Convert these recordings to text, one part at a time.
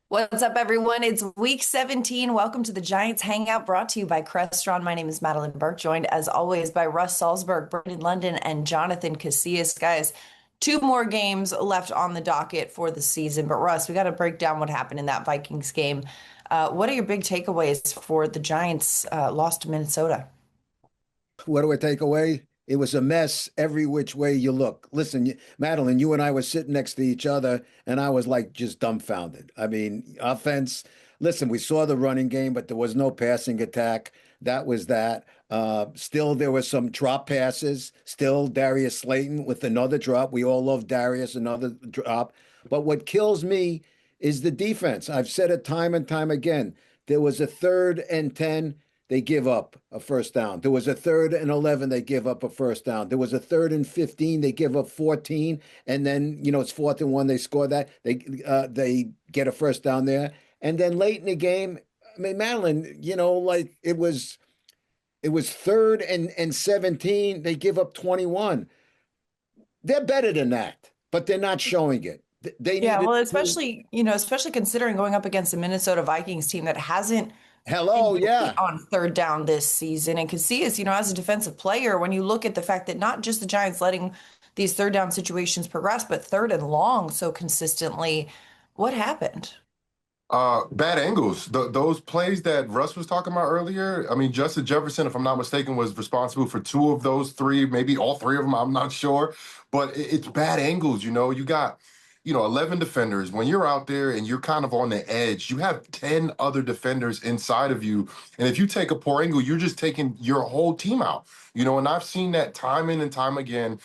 What's up, everyone? It's week 17. Welcome to the Giants Hangout brought to you by Crestron. My name is Madeline Burke, joined as always by Russ Salzberg, Brendan London, and Jonathan Casillas. Guys, two more games left on the docket for the season. But Russ, we got to break down what happened in that Vikings game. What are your big takeaways for the Giants' loss to Minnesota? What do I take away? It was a mess every which way you look. Listen, Madeline, you and I were sitting next to each other, and I was like just dumbfounded. I mean, offense. Listen, we saw the running game, but there was no passing attack. That was that. Still, there were some drop passes. Still, Darius Slayton with another drop. We all love Darius, another drop. But what kills me is the defense. I've said it time and time again. There was a 3rd and 10. They give up a first down. There was a 3rd and 11. They give up a first down. There was a 3rd and 15. They give up 14, and then it's 4th and 1. They score that. They get a first down there, and then late in the game, I mean, Madeline, like it was 3rd and 17. They give up 21. They're better than that, but they're not showing it. They Yeah, needed well, to. especially considering going up against the Minnesota Vikings team that hasn't been Hello, great yeah. on third down this season. And Casillas, as a defensive player, when you look at the fact that not just the Giants letting these third down situations progress, but third and long so consistently, what happened? Bad angles. Those plays that Russ was talking about earlier. I mean, Justin Jefferson, if I'm not mistaken, was responsible for two of those three, maybe all three of them. I'm not sure, but it's bad angles. You got, 11 defenders. When you're out there and you're kind of on the edge, you have 10 other defenders inside of you. And if you take a poor angle, you're just taking your whole team out. And I've seen that time in and time again,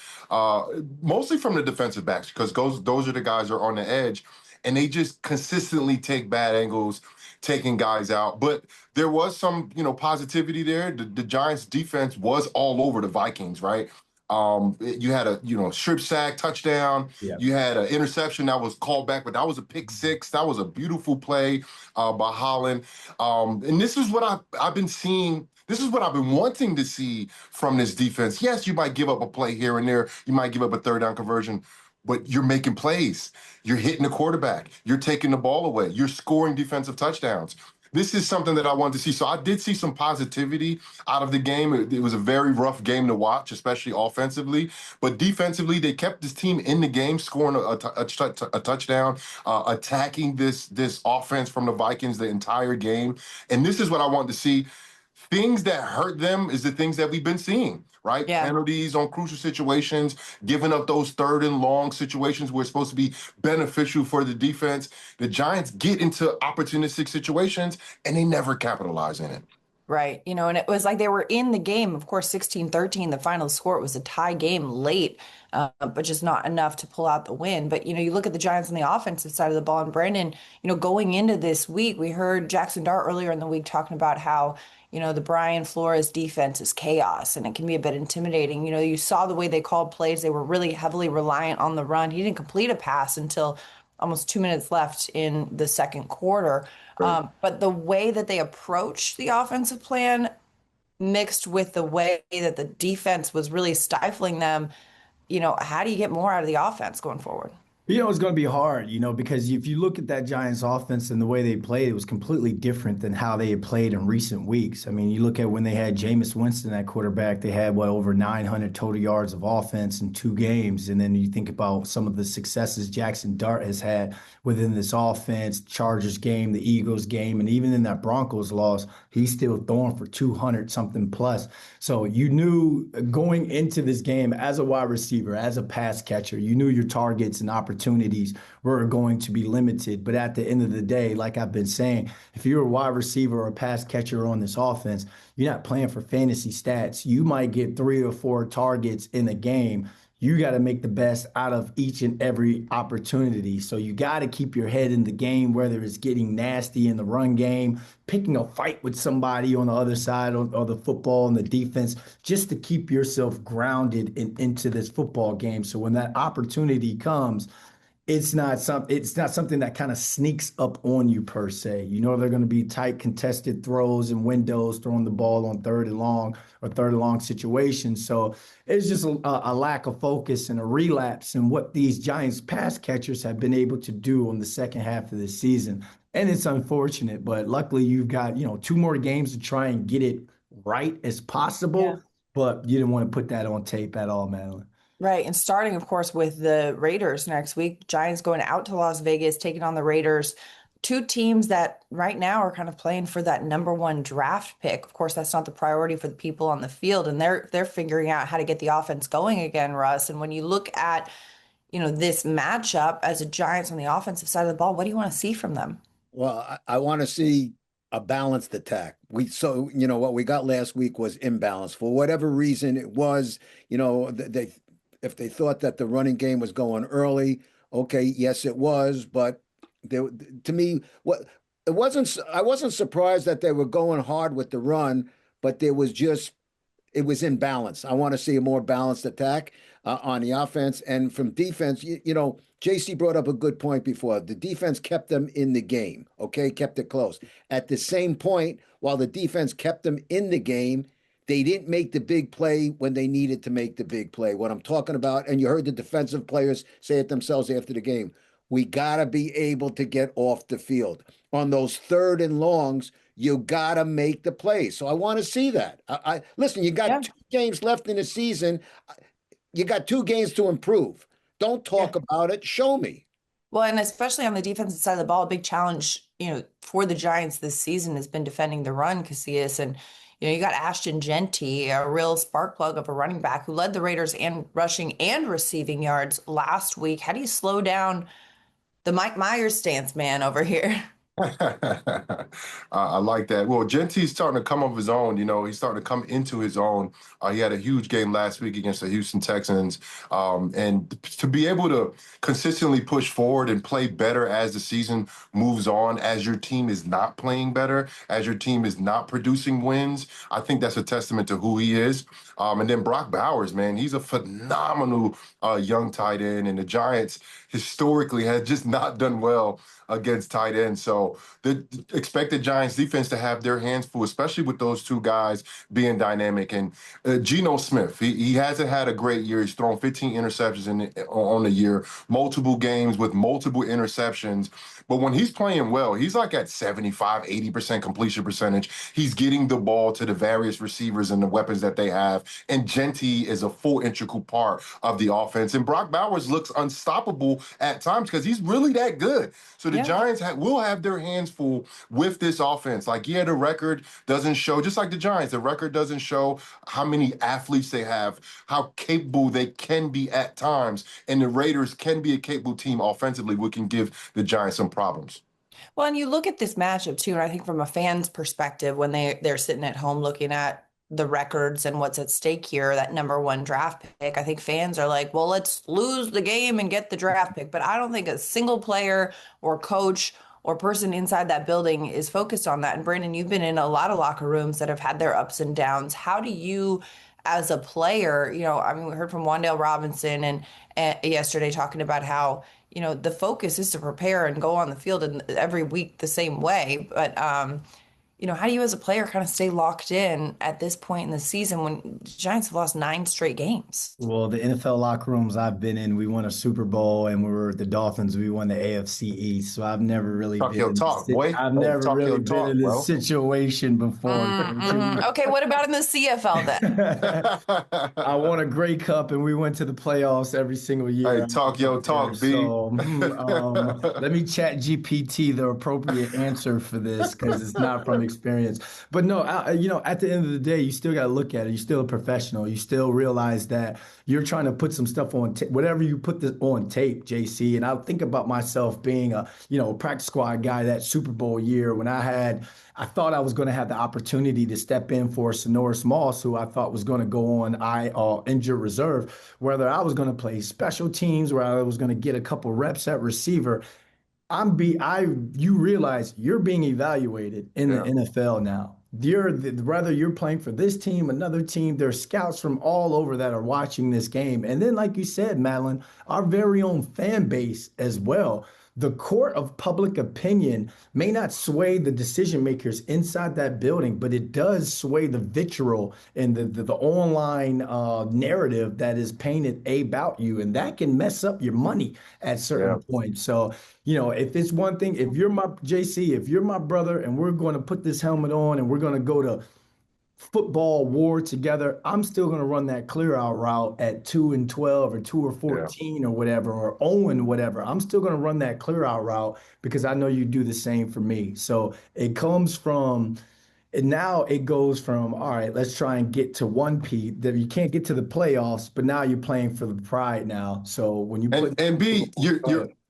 mostly from the defensive backs, because those are the guys that are on the edge and they just consistently take bad angles, taking guys out. But there was some, positivity there. The Giants defense was all over the Vikings, right? You had a, strip sack touchdown. Yeah. You had an interception that was called back, but that was a pick six. That was a beautiful play by Holland. And this is what I've been seeing. This is what I've been wanting to see from this defense. Yes, you might give up a play here and there. You might give up a third down conversion, but you're making plays. You're hitting the quarterback. You're taking the ball away. You're scoring defensive touchdowns. This is something that I wanted to see. So I did see some positivity out of the game. It was a very rough game to watch, especially offensively. But defensively, they kept this team in the game, scoring a touchdown, attacking this offense from the Vikings the entire game. And this is what I wanted to see. Things that hurt them is the things that we've been seeing, right? Yeah. Penalties on crucial situations, giving up those third and long situations where it's supposed to be beneficial for the defense. The Giants get into opportunistic situations and they never capitalize in it. Right. And it was like they were in the game, of course, 16-13, the final score. It was a tie game late, but just not enough to pull out the win. But, you look at the Giants on the offensive side of the ball, and Brandon, going into this week, we heard Jackson Dart earlier in the week talking about how, the Brian Flores defense is chaos and it can be a bit intimidating. You saw the way they called plays. They were really heavily reliant on the run. He didn't complete a pass until almost 2 minutes left in the second quarter. But the way that they approached the offensive plan mixed with the way that the defense was really stifling them, how do you get more out of the offense going forward? It's going to be hard, because if you look at that Giants offense and the way they played, it was completely different than how they had played in recent weeks. I mean, you look at when they had Jameis Winston at quarterback, they had, over 900 total yards of offense in 2 games. And then you think about some of the successes Jackson Dart has had within this offense, Chargers game, the Eagles game, and even in that Broncos loss, he's still throwing for 200 something plus. So you knew going into this game as a wide receiver, as a pass catcher, you knew your targets and opportunities were going to be limited. But at the end of the day, like I've been saying, if you're a wide receiver or a pass catcher on this offense, you're not playing for fantasy stats. You might get 3 or 4 targets in a game. You got to make the best out of each and every opportunity. So you got to keep your head in the game, whether it's getting nasty in the run game, picking a fight with somebody on the other side of the football and the defense, just to keep yourself grounded into this football game. So when that opportunity comes, it's not something that kind of sneaks up on you per se. You know they're going to be tight contested throws and windows throwing the ball on third and long or third and long situations. So it's just a lack of focus and a relapse in what these Giants pass catchers have been able to do on the second half of the season. And it's unfortunate, but luckily you've got, 2 more games to try and get it right as Yeah. possible. But you didn't want to put that on tape at all, Madeline. Right. And starting, of course, with the Raiders next week, Giants going out to Las Vegas, taking on the Raiders, two teams that right now are kind of playing for that number one draft pick. Of course, that's not the priority for the people on the field, and they're figuring out how to get the offense going again, Russ. And when you look at, this matchup as a Giants on the offensive side of the ball, what do you want to see from them? Well, I want to see a balanced attack. What we got last week was imbalance for whatever reason it was. They if they thought that the running game was going early, okay, yes, it was, but to me, what it wasn't. I wasn't surprised that they were going hard with the run, but it was in balance. I want to see a more balanced attack on the offense. And from defense, JC brought up a good point before. The defense kept them in the game, okay, kept it close. At the same point, while the defense kept them in the game, they didn't make the big play when they needed to make the big play. What I'm talking about, and you heard the defensive players say it themselves after the game, we got to be able to get off the field. On those third and longs, you got to make the play. So I want to see that. Listen, you Yeah. got 2 games left in the season. You got 2 games to improve. Don't Yeah. talk about it. Show me. Well, and especially on the defensive side of the ball, a big challenge, for the Giants this season has been defending the run, Casillas. And, you got Ashton Genty, a real spark plug of a running back who led the Raiders in rushing and receiving yards last week. How do you slow down the Mike Myers stance man over here? I like that. Well, Gentry's starting to come of his own. He's starting to come into his own. He had a huge game last week against the Houston Texans. And to be able to consistently push forward and play better as the season moves on, as your team is not playing better, as your team is not producing wins, I think that's a testament to who he is. And then Brock Bowers, man, he's a phenomenal young tight end. And the Giants historically had just not done well against tight ends. So the expected Giants defense to have their hands full, especially with those two guys being dynamic. And Geno Smith, he hasn't had a great year. He's thrown 15 interceptions on the year, multiple games with multiple interceptions. But when he's playing well, he's like at 75, 80% completion percentage. He's getting the ball to the various receivers and the weapons that they have. And Genty is a full integral part of the offense. And Brock Bowers looks unstoppable at times because he's really that good. So the Yeah. Giants will have their hands full with this offense. Like, yeah, the record doesn't show, just like the Giants, the record doesn't show how many athletes they have, how capable they can be at times. And the Raiders can be a capable team offensively, which can give the Giants some problems. Well, and you look at this matchup too, and I think from a fan's perspective, when they're sitting at home looking at the records and what's at stake here, that number one draft pick, I think fans are like, well, let's lose the game and get the draft pick. But I don't think a single player or coach or person inside that building is focused on that. And Brandon, you've been in a lot of locker rooms that have had their ups and downs. How do you, as a player, I mean, we heard from Wan'Dale Robinson and yesterday talking about how, the focus is to prepare and go on the field and every week the same way. But how do you as a player kind of stay locked in at this point in the season when the Giants have lost 9 straight games? Well, the NFL locker rooms I've been in, we won a Super Bowl, and we were the Dolphins. We won the AFC East. So I've never really Talk been your in talk, boy. I've never Talk really your been talk, in this bro. situation before. Okay, what about in the CFL then? I won a Grey Cup, and we went to the playoffs every single year. Hey, talk your talk, B. So let me chat GPT the appropriate answer for this because it's not from experience. But no, at the end of the day, you still got to look at it. You're still a professional. You still realize that you're trying to put some stuff on whatever you put this on tape, JC. And I think about myself being a practice squad guy that Super Bowl year when I thought I was going to have the opportunity to step in for Sonoris Moss, who I thought was going to go on injured reserve, whether I was going to play special teams, where I was going to get a couple reps at receiver. You realize you're being evaluated in the NFL now. whether you're playing for this team, another team, there's scouts from all over that are watching this game. And then, like you said, Madeline, our very own fan base as well. The court of public opinion may not sway the decision makers inside that building, but it does sway the vitriol and the online narrative that is painted about you. And that can mess up your money at Yeah. certain points. So, if it's one thing, if you're my JC, if you're my brother, and we're going to put this helmet on and we're going to go to football war together, I'm still going to run that clear out route at 2-12 or 2 or Yeah. 14 or whatever, or 0 whatever. I'm still going to run that clear out route because I know you do the same for me. So it comes from, and now it goes from, all right, let's try and get to 1P. That you can't get to the playoffs, but now you're playing for the pride now. So when you put And B,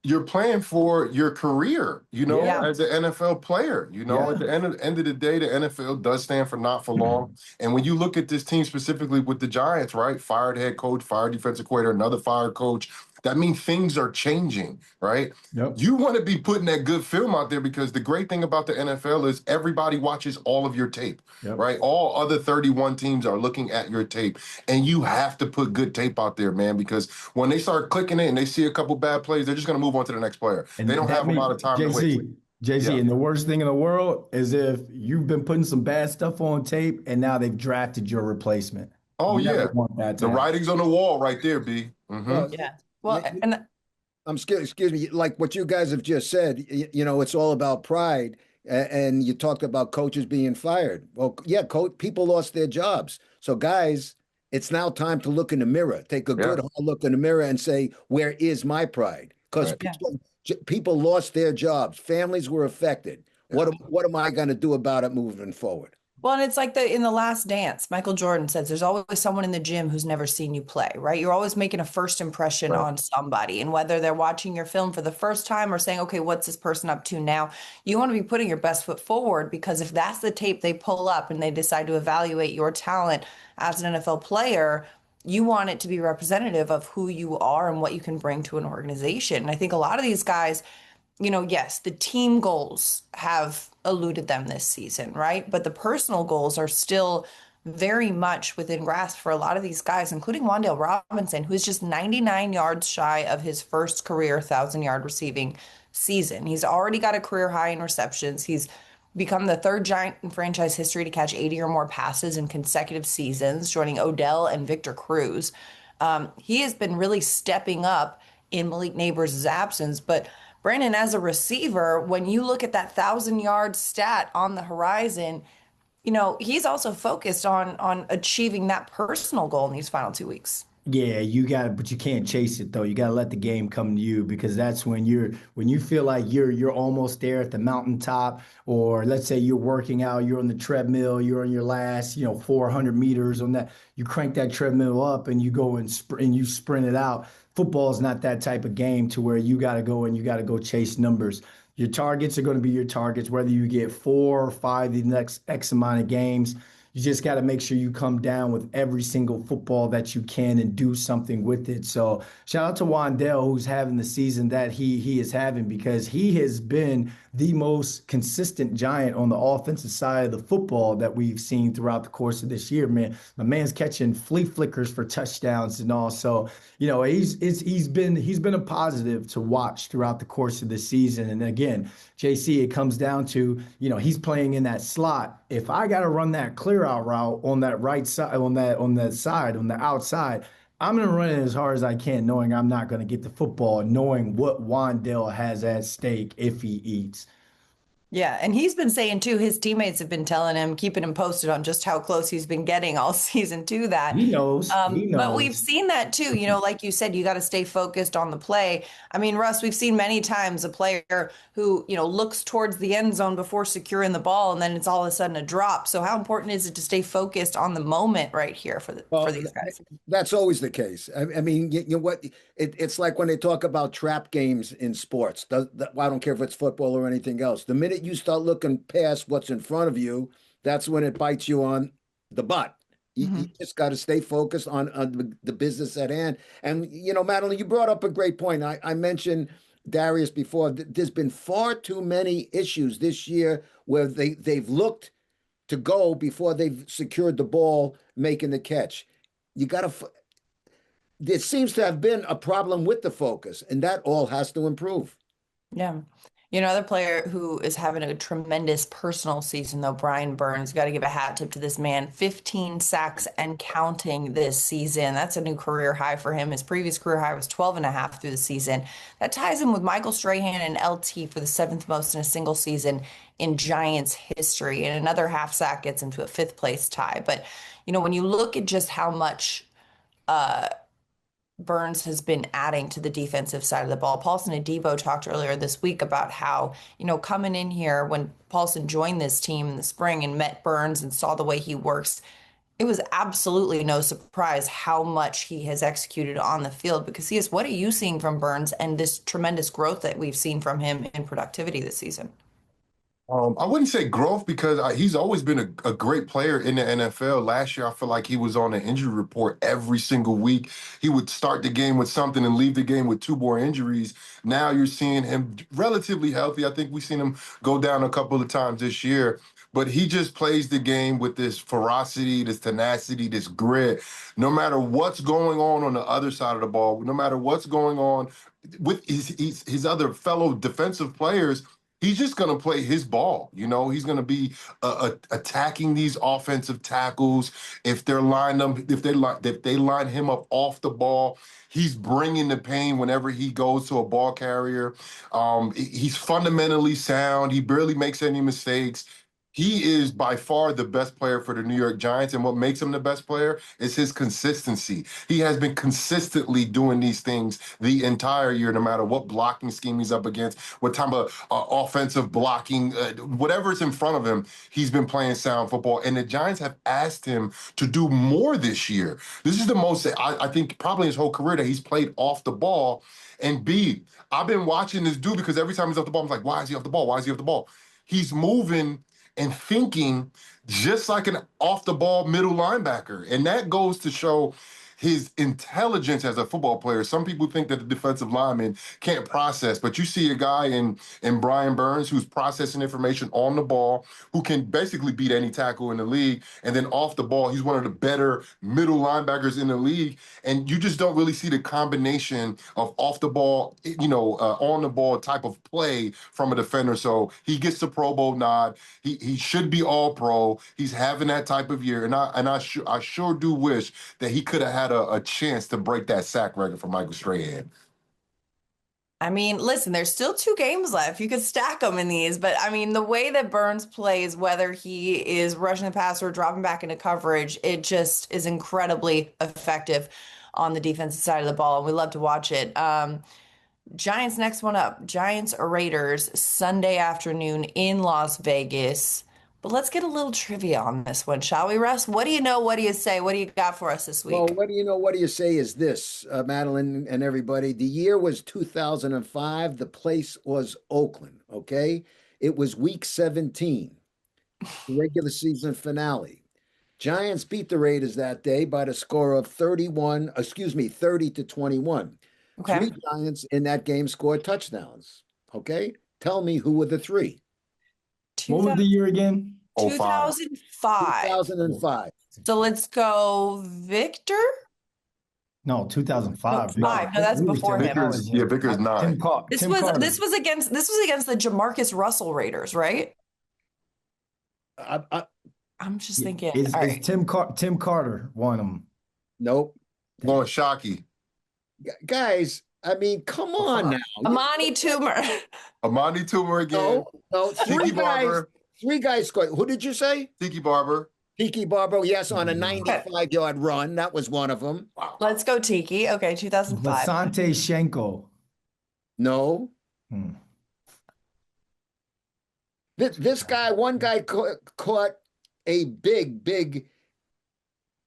you're playing for your career, Yeah. as an NFL player. Yeah. At the end of the day, the NFL does stand for not for long. And when you look at this team specifically with the Giants, right? Fired head coach, fired defensive coordinator, another fired coach. That means things are changing, right? Yep. You want to be putting that good film out there because the great thing about the NFL is everybody watches all of your tape, Yep. right? All other 31 teams are looking at your tape, and you have to put good tape out there, man, because when they start clicking it and they see a couple bad plays, they're just going to move on to the next player. And They don't that have a lot of time to wait. JC, Yeah. and the worst thing in the world is if you've been putting some bad stuff on tape and now they've drafted your replacement. Oh, You never yeah. want that to The happen. writing's on the wall right there, B. Well, Yeah. Well, and excuse me, like what you guys have just said, it's all about pride. And you talked about coaches being fired. Well, yeah, people lost their jobs. So, guys, it's now time to look in the mirror. Take a good hard look in the mirror and say, where is my pride? Because Right. people lost their jobs. Families were affected. What am I going to do about it moving forward? Well, and it's like in the Last Dance, Michael Jordan says there's always someone in the gym who's never seen you play, right? You're always making a first impression Right. on somebody. And whether they're watching your film for the first time or saying, okay, what's this person up to now? You want to be putting your best foot forward, because if that's the tape they pull up and they decide to evaluate your talent as an NFL player, you want it to be representative of who you are and what you can bring to an organization. And I think a lot of these guys, yes, the team goals have eluded them this season, right? But the personal goals are still very much within grasp for a lot of these guys, including Wan'Dale Robinson, who's just 99 yards shy of his first career 1,000-yard receiving season. He's already got a career high in receptions. He's become the third Giant in franchise history to catch 80 or more passes in consecutive seasons, joining Odell and Victor Cruz. He has been really stepping up in Malik Neighbors' absence, but Brandon, as a receiver, when you look at that 1,000-yard stat on the horizon, he's also focused on achieving that personal goal in these final 2 weeks. Yeah, you got it, but you can't chase it though. You got to let the game come to you, because that's when you feel like you're almost there at the mountaintop, or let's say you're working out, you're on the treadmill, you're on your last 400 meters on that. You crank that treadmill up and you go and you sprint it out. Football is not that type of game to where you got to go and you got to go chase numbers. Your targets are going to be your targets, whether you get 4 or 5 the next X amount of games. You just got to make sure you come down with every single football that you can and do something with it. So shout out to Wan'Dale, who's having the season that he is having, because he has been the most consistent Giant on the offensive side of the football that we've seen throughout the course of this year, man. My man's catching flea flickers for touchdowns and all. So, he's been a positive to watch throughout the course of the season. And again, JC, it comes down to, he's playing in that slot. If I got to run that clear out route on that right side, on the outside, I'm going to run it as hard as I can, knowing I'm not going to get the football, knowing what Wan'Dale has at stake if he eats. Yeah, and he's been saying too, his teammates have been telling him, keeping him posted on just how close he's been getting all season to that. He knows. He knows. But we've seen that too, like you said, you got to stay focused on the play. I mean, Russ, we've seen many times a player who, looks towards the end zone before securing the ball, and then it's all of a sudden a drop. So how important is it to stay focused on the moment right here for these guys? That's always the case. I mean, you know what? It's like when they talk about trap games in sports. I don't care if it's football or anything else. The minute you start looking past what's in front of you, that's when it bites you on the butt. You just got to stay focused on the business at hand. And, Madeline, you brought up a great point. I mentioned Darius before. There's been far too many issues this year where they've looked to go before they've secured the ball, making the catch. You got to. There seems to have been a problem with the focus, and that all has to improve. Yeah. Another player who is having a tremendous personal season, though, Brian Burns, got to give a hat tip to this man. 15 sacks and counting this season. That's a new career high for him. His previous career high was 12 and a half through the season. That ties him with Michael Strahan and LT for the seventh most in a single season in Giants history. And another half sack gets him to a fifth place tie. But, when you look at just how much Burns has been adding to the defensive side of the ball. Paulson Adebo talked earlier this week about how, coming in here when Paulson joined this team in the spring and met Burns and saw the way he works, it was absolutely no surprise how much he has executed on the field because what are you seeing from Burns and this tremendous growth that we've seen from him in productivity this season? I wouldn't say growth because he's always been a great player in the NFL. Last year, I feel like he was on an injury report every single week. He would start the game with something and leave the game with two more injuries. Now you're seeing him relatively healthy. I think we've seen him go down a couple of times this year, but he just plays the game with this ferocity, this tenacity, this grit. No matter what's going on the other side of the ball, no matter what's going on with his other fellow defensive players, he's just going to play his ball. He's going to be attacking these offensive tackles. If they line him up off the ball, he's bringing the pain whenever he goes to a ball carrier. He's fundamentally sound. He barely makes any mistakes. He is by far the best player for the New York Giants, and what makes him the best player is his consistency. He has been consistently doing these things the entire year, no matter what blocking scheme he's up against, what type of offensive blocking, whatever's in front of him, he's been playing sound football. And the Giants have asked him to do more this year. This is the most, I think, probably his whole career that he's played off the ball. And B, I've been watching this dude because every time he's off the ball, I'm like, why is he off the ball? Why is he off the ball? He's moving and thinking just like an off-the-ball middle linebacker. And that goes to show his intelligence as a football player. Some people think that the defensive lineman can't process, but you see a guy in Brian Burns who's processing information on the ball, who can basically beat any tackle in the league. And then off the ball, he's one of the better middle linebackers in the league. And you just don't really see the combination of off the ball, on the ball type of play from a defender. So he gets the Pro Bowl nod. He should be all pro. He's having that type of year. And I sure do wish that he could have had a chance to break that sack record for Michael Strahan. I mean, listen, there's still 2 games left. You could stack them in these, but I mean, the way that Burns plays, whether he is rushing the passer or dropping back into coverage, it just is incredibly effective on the defensive side of the ball, and we love to watch it. Giants next one up, Giants Raiders, Sunday afternoon in Las Vegas. But let's get a little trivia on this one, shall we, Russ? What do you know? What do you say? What do you got for us this week? Well, what do you know? What do you say is this, Madeline and everybody? The year was 2005. The place was Oakland, okay? It was week 17, the regular season finale. Giants beat the Raiders that day by the score of 30-21. Okay. 3 Giants in that game scored touchdowns, okay? Tell me who were the 3. What was the year again? 2005. 2005. So let's go Victor. No, 2005. No, 5. No, that's before him. Vickers 9. This was against the Jamarcus Russell Raiders, right? I'm just thinking. Is Tim Carter one of them? Nope. Going Shockey. Guys, I mean, come on now. Amani Toomer. Amani Toomer again. No. Three guys scored. Who did you say? Tiki Barber. Tiki Barber, yes, on a 95-yard run. That was one of them. Wow. Let's go Tiki. Okay, 2005. Asante Shenko. No. This guy, one guy caught a big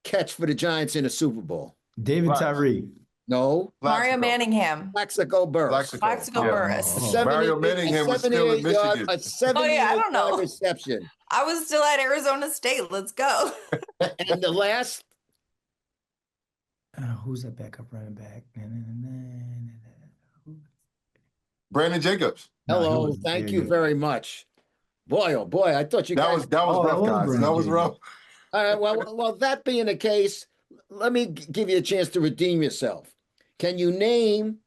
catch for the Giants in a Super Bowl. David Tyree. No. Mario Manningham. Plaxico Burress. Plaxico Burress. Mario Manningham was still in Michigan. A 78-yard reception. I was still at Arizona State. Let's go. And the last. Who's that backup running back? Brandon Jacobs. Hello. Thank you very much. Boy, oh boy, I thought you guys. That was Oh, that rough, was guys. Brandon That was Jacobs. rough. All right, well, that being the case, let me give you a chance to redeem yourself. Can you name,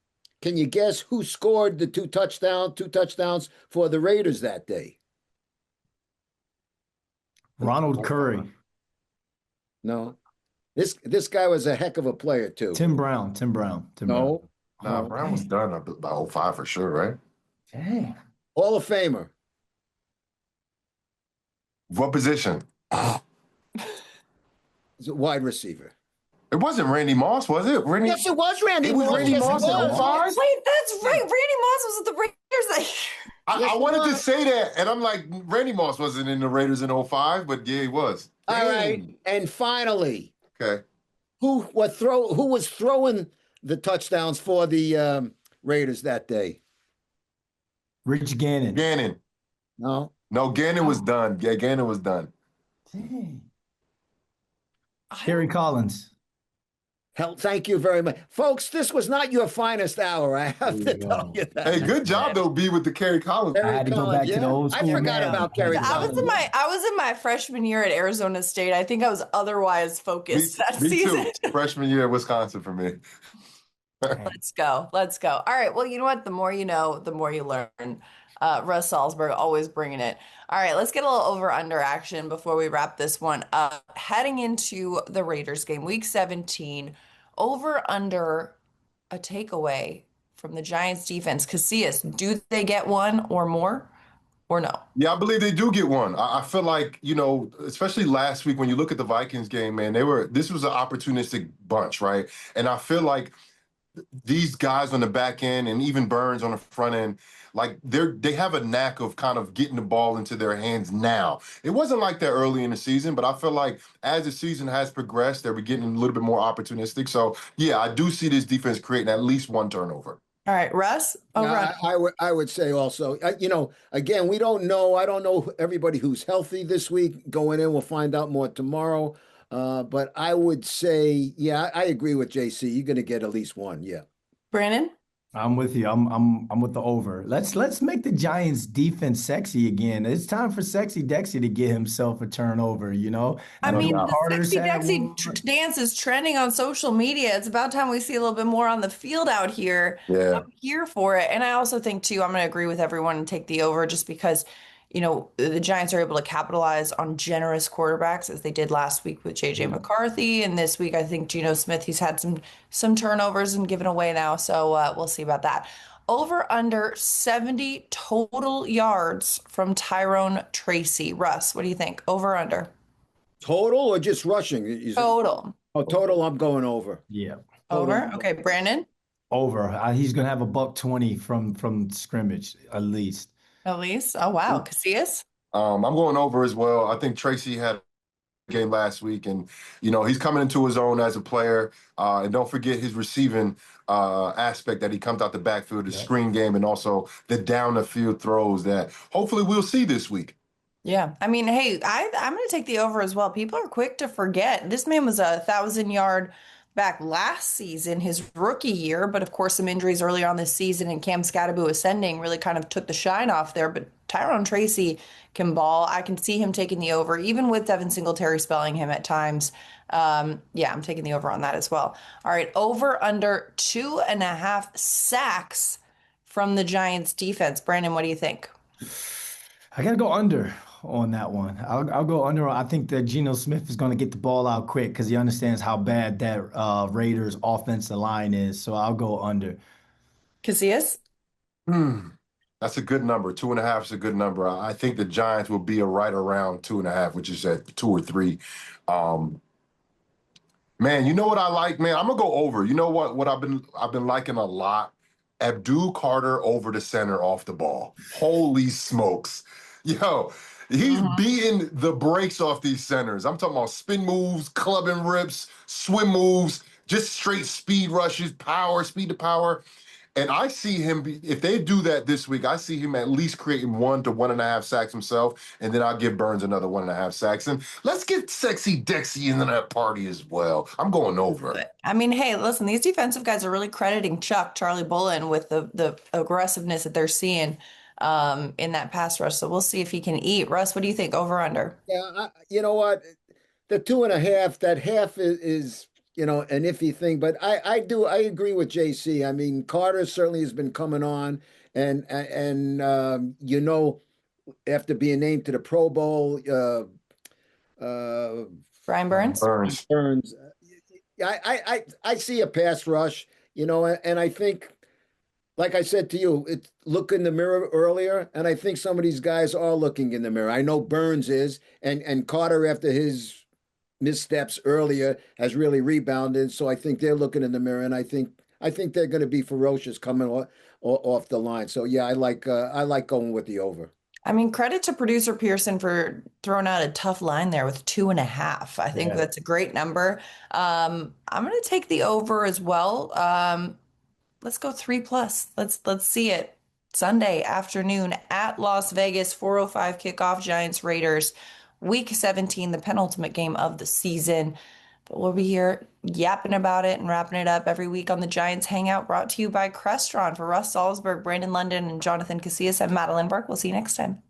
can you guess who scored the two touchdowns for the Raiders that day? Ronald Curry. No. This guy was a heck of a player too. Tim Brown. Tim Brown. Tim Brown. No, Nah, no. Brown was done by '05 for sure, right? Dang. Hall of Famer. What position? He's a wide receiver. It wasn't Randy Moss, was it? Randy. Yes, it was Randy It was Moss. Randy Yes, it Moss in was. '05? Wait, that's right. Randy Moss was with the Raiders that year. Yes, I it wanted to was. say that, and I'm like, Randy Moss wasn't in the Raiders in '05, but yeah, he was. All right, Dang. and finally, Okay. who was throwing the touchdowns for the Raiders that day? Rich Gannon. Gannon. No. No, Gannon was done. Yeah, Gannon was done. Dang. I Kerry Collins. Hell, thank you very much. Folks, this was not your finest hour. I have to There you tell go. you that. Hey, good job though, B with the Kerry Collins. Kerry I had to go back to the old I school forgot man. about Kerry I was Collins. in my freshman year at Arizona State. I think I was otherwise focused that Me season. too. Freshman year at Wisconsin for me. Let's go. Let's go. All right. Well, you know what? The more you know, the more you learn. Russ Salzberg always bringing it. All right. Let's get a little over under action before we wrap this one up. Heading into the Raiders game, week 17, over under a takeaway from the Giants defense. Casillas, do they get one or more or no? Yeah, I believe they do get one. I feel like, especially last week when you look at the Vikings game, man, this was an opportunistic bunch, right? And I feel like these guys on the back end and even Burns on the front end, like they have a knack of kind of getting the ball into their hands now. It wasn't like that early in the season, but I feel like as the season has progressed, they're getting a little bit more opportunistic. So yeah, I do see this defense creating at least one turnover. All right, Russ, over under. I would say also, again, we don't know. I don't know everybody who's healthy this week going in. We'll find out more tomorrow. But I would say, yeah, I agree with JC. You're going to get at least one. Yeah. Brandon? I'm with you. I'm with the over. Let's make the Giants defense sexy again. It's time for Sexy Dexy to get himself a turnover, I And mean, the Carter's sexy had Dexy one. dance is trending on social media. It's about time we see a little bit more on the field out here. Yeah. I'm here for it. And I also think, too, I'm going to agree with everyone and take the over just because, the Giants are able to capitalize on generous quarterbacks as they did last week with J.J. McCarthy. And this week, I think Geno Smith, he's had some turnovers and given away now. So we'll see about that. Over under 70 total yards from Tyrone Tracy. Russ, what do you think? Over under? Total or just rushing? Total. Oh, total. I'm going over. Yeah, Over. Okay, Brandon. over. He's gonna have a $120 from scrimmage at least. At least. Oh wow. Casillas. I'm going over as well. I think Tracy had a game last week, and he's coming into his own as a player. And don't forget his receiving aspect that he comes out the backfield, the screen game, and also the down the field throws that hopefully we'll see this week. Yeah. I mean, hey, I'm going to take the over as well. People are quick to forget. This man was 1,000-yard back last season, his rookie year, but of course some injuries early on this season and Cam Scatterbo ascending really kind of took the shine off there. But Tyrone Tracy can ball. I can see him taking the over, even with Devin Singletary spelling him at times. Yeah, I'm taking the over on that as well. All right, over under 2.5 sacks from the Giants defense. Brandon, what do you think? I gotta go under on that one. I'll go under. I think that Geno Smith is going to get the ball out quick because he understands how bad that Raiders offensive line is. So I'll go under. Casillas? That's a good number. 2.5 is a good number. I think the Giants will be right around 2.5, which is at 2 or 3. Man, you know what I like, man? I'm gonna go over. You know what I've been liking a lot? Abdul Carter over the center off the ball. Holy smokes. Yo, he's beating the brakes off these centers. I'm talking about spin moves, clubbing rips, swim moves, just straight speed rushes, speed to power. And I see him, if they do that this week, I see him at least creating 1 to 1.5 sacks himself, and then I'll give Burns another 1.5 sacks. And let's get Sexy Dexy into that party as well. I'm going over. I mean, hey, listen, these defensive guys are really crediting Charlie Bullen with the aggressiveness that they're seeing in that pass rush. So we'll see if he can eat. Russ, what do you think? Over under? Yeah, you know what? The 2.5, that half is, an iffy thing. But I agree with JC. I mean, Carter certainly has been coming on, and after being named to the Pro Bowl, Brian Burns? Burns. Burns. I see a pass rush, and I think, like I said to you, it's look in the mirror earlier, and I think some of these guys are looking in the mirror. I know Burns is, and Carter, after his missteps earlier, has really rebounded. So I think they're looking in the mirror, and I think they're going to be ferocious coming off the line. So yeah, I like going with the over. I mean, credit to producer Pearson for throwing out a tough line there with 2.5. I think Yeah. that's a great number. I'm going to take the over as well. Let's go 3+. Let's see it. Sunday afternoon at Las Vegas, 4:05 kickoff, Giants Raiders, Week 17, the penultimate game of the season. But we'll be here yapping about it and wrapping it up every week on the Giants Hangout, brought to you by Crestron. For Russ Salzberg, Brandon London, and Jonathan Casillas, I'm Madeline Burke. We'll see you next time.